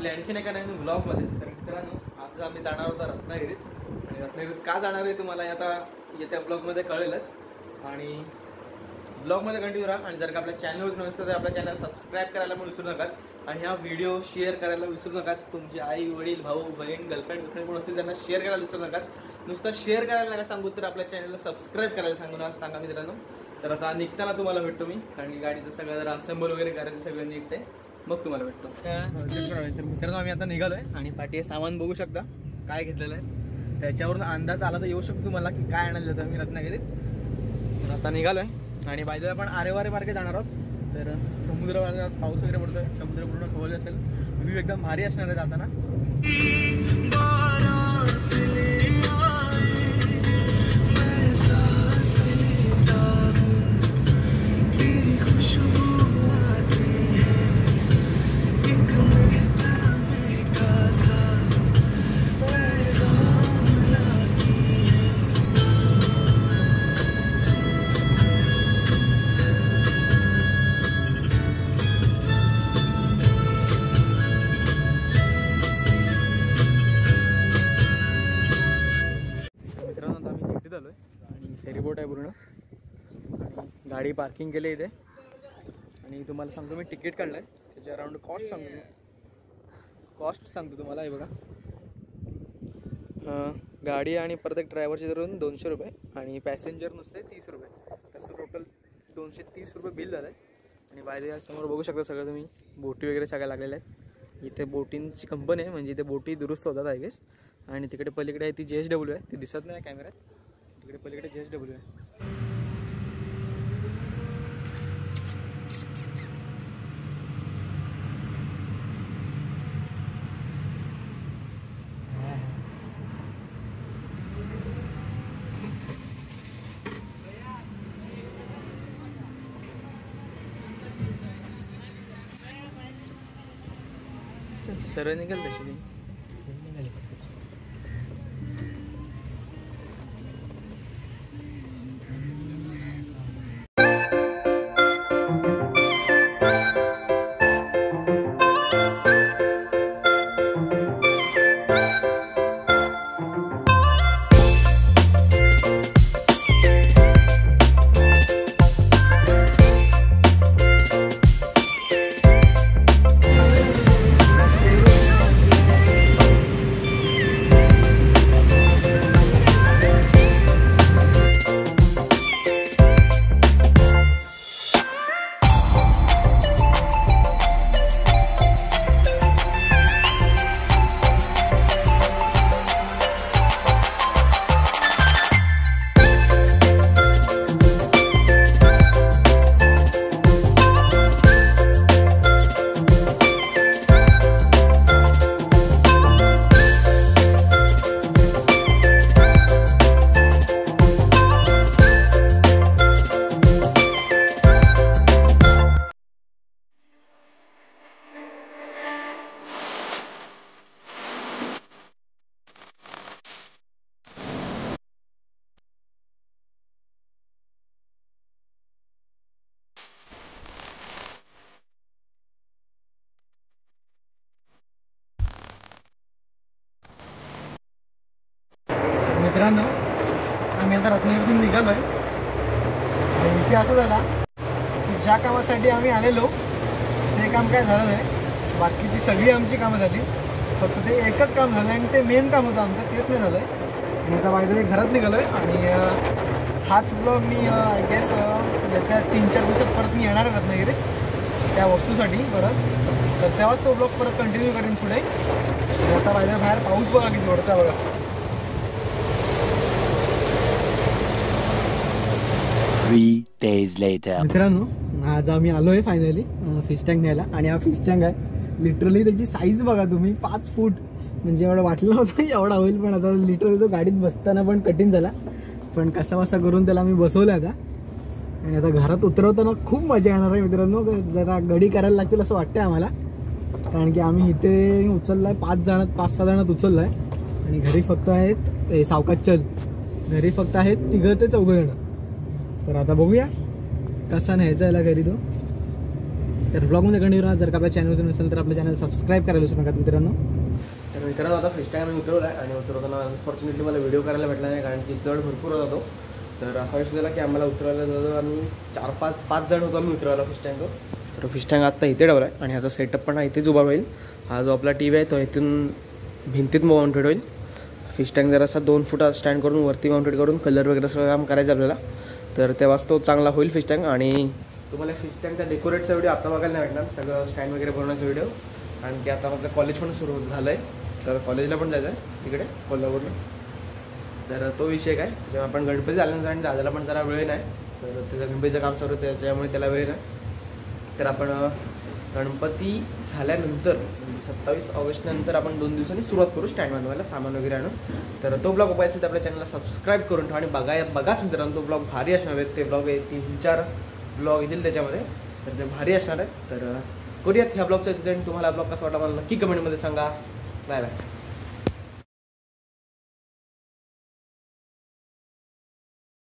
आपल्या आणखीन एका नवीन ब्लॉगमध्ये. तर मित्रांनो, आज आम्ही जाणार होतो रत्नागिरीत. आणि रत्नागिरीत का जाणार आहे तुम्हाला आता येत्या ब्लॉगमध्ये कळेलच. आणि ब्लॉगमध्ये कंटिन्यू राहा. आणि जर का आपल्या चॅनलवर नसेल तर आपल्या चॅनल सबस्क्राईब करायला पण विसरू नका. आणि हा व्हिडिओ शेअर करायला विसरू नका. तुमचे आई वडील भाऊ बहीण गर्लफ्रेंड कोण असतील त्यांना शेअर करायला विसरू नका. नुसतं शेअर करायला नका सांगू, तर आपल्या चॅनलला सबस्क्राईब करायला सांगा मित्रांनो. तर आता निघताना तुम्हाला भेटतो मी, कारण गाडीचं सगळं जरा असेंबल वगैरे करायचं सगळं नीट आहे, मग तुम्हाला भेटतो. तर मित्रांनो, आम्ही आता निघालोय आणि पाठी सामान बघू शकता काय घेतलेलं आहे. त्याच्यावरून अंदाज आला तर येऊ शकतो तुम्हाला की काय आणायला जातं मी रत्नागिरीत. तर आता निघालोय आणि बायदेला आपण आरेवारे मार्गे जाणार आहोत. तर समुद्रावर आज पाऊस वगैरे पडतोय, समुद्र पूर्ण खोल असेल, व्ह्यू एकदम भारी असणार आहे जाताना. आणि फेरीबोट आहे पूर्ण आणि गाडी पार्किंग केली इथे. आणि तुम्हाला सांगतो मी तिकीट काढलं आहे, त्याचे अराउंड कॉस्ट सांगतो तुम्हाला. हे बघा, गाडी आणि परत एक ड्रायव्हरचे धरून 200 रुपये आणि पॅसेंजर नुसते 30 रुपये. तसं टोटल 230 रुपये बिल झालं आहे. आणि बाहेर समोर बघू शकता सगळं तुम्ही, बोटी वगैरे सगळ्या लागलेल्या आहेत. इथे बोटिंगची कंपनी आहे, म्हणजे इथे बोटी दुरुस्त होतात आय गेस. आणि तिकडे पलीकडे आहे ती JSW आहे, ती दिसत नाही कॅमेऱ्यात. तिकडे पलीकडे JSW आहे. सरळ निघाल तशी नाही. मित्रांनो, आम्ही आता रत्नागिरीतून निघालो आहे. आणि इथे असं झाला की ज्या कामासाठी आम्ही आलेलो ते काम काय झालं नाही. बाकीची सगळी आमची कामं झाली, फक्त ते एकच काम झालं आणि ते मेन काम होतं आमचं, तेच नाही झालं आहे. आणि आता बायदेवी घरात निघालो आहे. आणि हाच ब्लॉग मी आय गेस येत्या 3-4 दिवसात परत मी येणार आहे रत्नागिरीत त्या वस्तूसाठी परत. तर तेव्हाच तो ब्लॉग परत कंटिन्यू करेन पुढे. आता बायदेवी बाहेर पाऊस बघा किती पडता बघा. मित्रांनो, आज आम्ही आलोय फायनली फिश टँक न्यायला. आणि हा फिश टँक आहे, लिटरली त्याची साईज बघा तुम्ही, 5 फूट. म्हणजे एवढं वाटलं नव्हतं एवढा होईल, पण आता लिटरली तो गाडीत बसताना पण कठीण झाला. पण कसा बसा करून त्याला मी बसवलं आता. आणि आता घरात उतरवताना खूप मजा येणार आहे मित्रांनो. जरा गडी करायला लागतील असं वाटतंय आम्हाला, कारण की आम्ही इथे उचललाय 5-6 जणात उचललाय. आणि घरी फक्त आहेत सावकाश चल, घरी फक्त आहेत 3 ते 4 जण. तर आता बघूया कसा न्यायचा याला घरी तो. तर ब्लॉगमध्ये कंटिन्यू राहा. जर का आपल्या चॅनलवर नसेल तर आपल्या चॅनल सबस्क्राईब करायला विसरू नका मित्रांनो. तर मित्रांनो आता फिश टँक आम्ही उतरवला आहे आणि उतरवताना अनफॉर्च्युनेटली मला व्हिडिओ करायला भेटला नाही कारण की जड भरपूर होता तो. तर असा विषय झाला की आम्हाला उतरवायला जवळ आम्ही 4-5 जण होतो आम्ही उतरवायला फिश टँकवर. तर फिश टँक आत्ता इथे ठेवला आहे आणि ह्याचा सेटअप पण इथेच उभा होईल. हा जो आपला टी व्ही आहे तो इथून भिंतीत माउंटेड होईल. फिश टँक जरासा 2 फुटा स्टँड करून वरती माउंटेड करून कलर वगैरे सगळं काम करायचं आपल्याला. तर तेव्हाच तो चांगला होईल फिश टँक. आणि तुम्हाला फिश टँकचा डेकोरेटचा व्हिडिओ आता बघायला नाही भेटणार, सगळं स्टँड वगैरे बनवण्याचा व्हिडिओ. कारण की आता माझं कॉलेज पण सुरू झालं आहे, तर कॉलेजला पण जायचं आहे तिकडे कोल्हापूरला. तर तो विषय काय, जेव्हा आपण गणपती झाल्यानंतर आणि दादाला पण जरा वेळ नाही, तर त्याचं गणपतीचं काम चालू आहे त्याच्यामुळे त्याला वेळ नाही. तर आपण गणपती झाल्यानंतर 27 ऑगस्ट नंतर आपण 2 दिवसांनी सुरुवात करू स्टँड बनवायला, सामान वगैरे आणून. तर तो ब्लॉग बघायचा तर आपल्या चॅनलला सबस्क्राईब करून ठेवा आणि बघाच मित्रांनो. तो ब्लॉग भारी असणार आहे. ते ब्लॉग 3-4 ब्लॉग येतील त्याच्यामध्ये, तर ते भारी असणार आहे. तर करूयात ह्या ब्लॉगचं. तुम्हाला ब्लॉग कसा वाटला मला नक्की कमेंटमध्ये सांगा. Bye bye.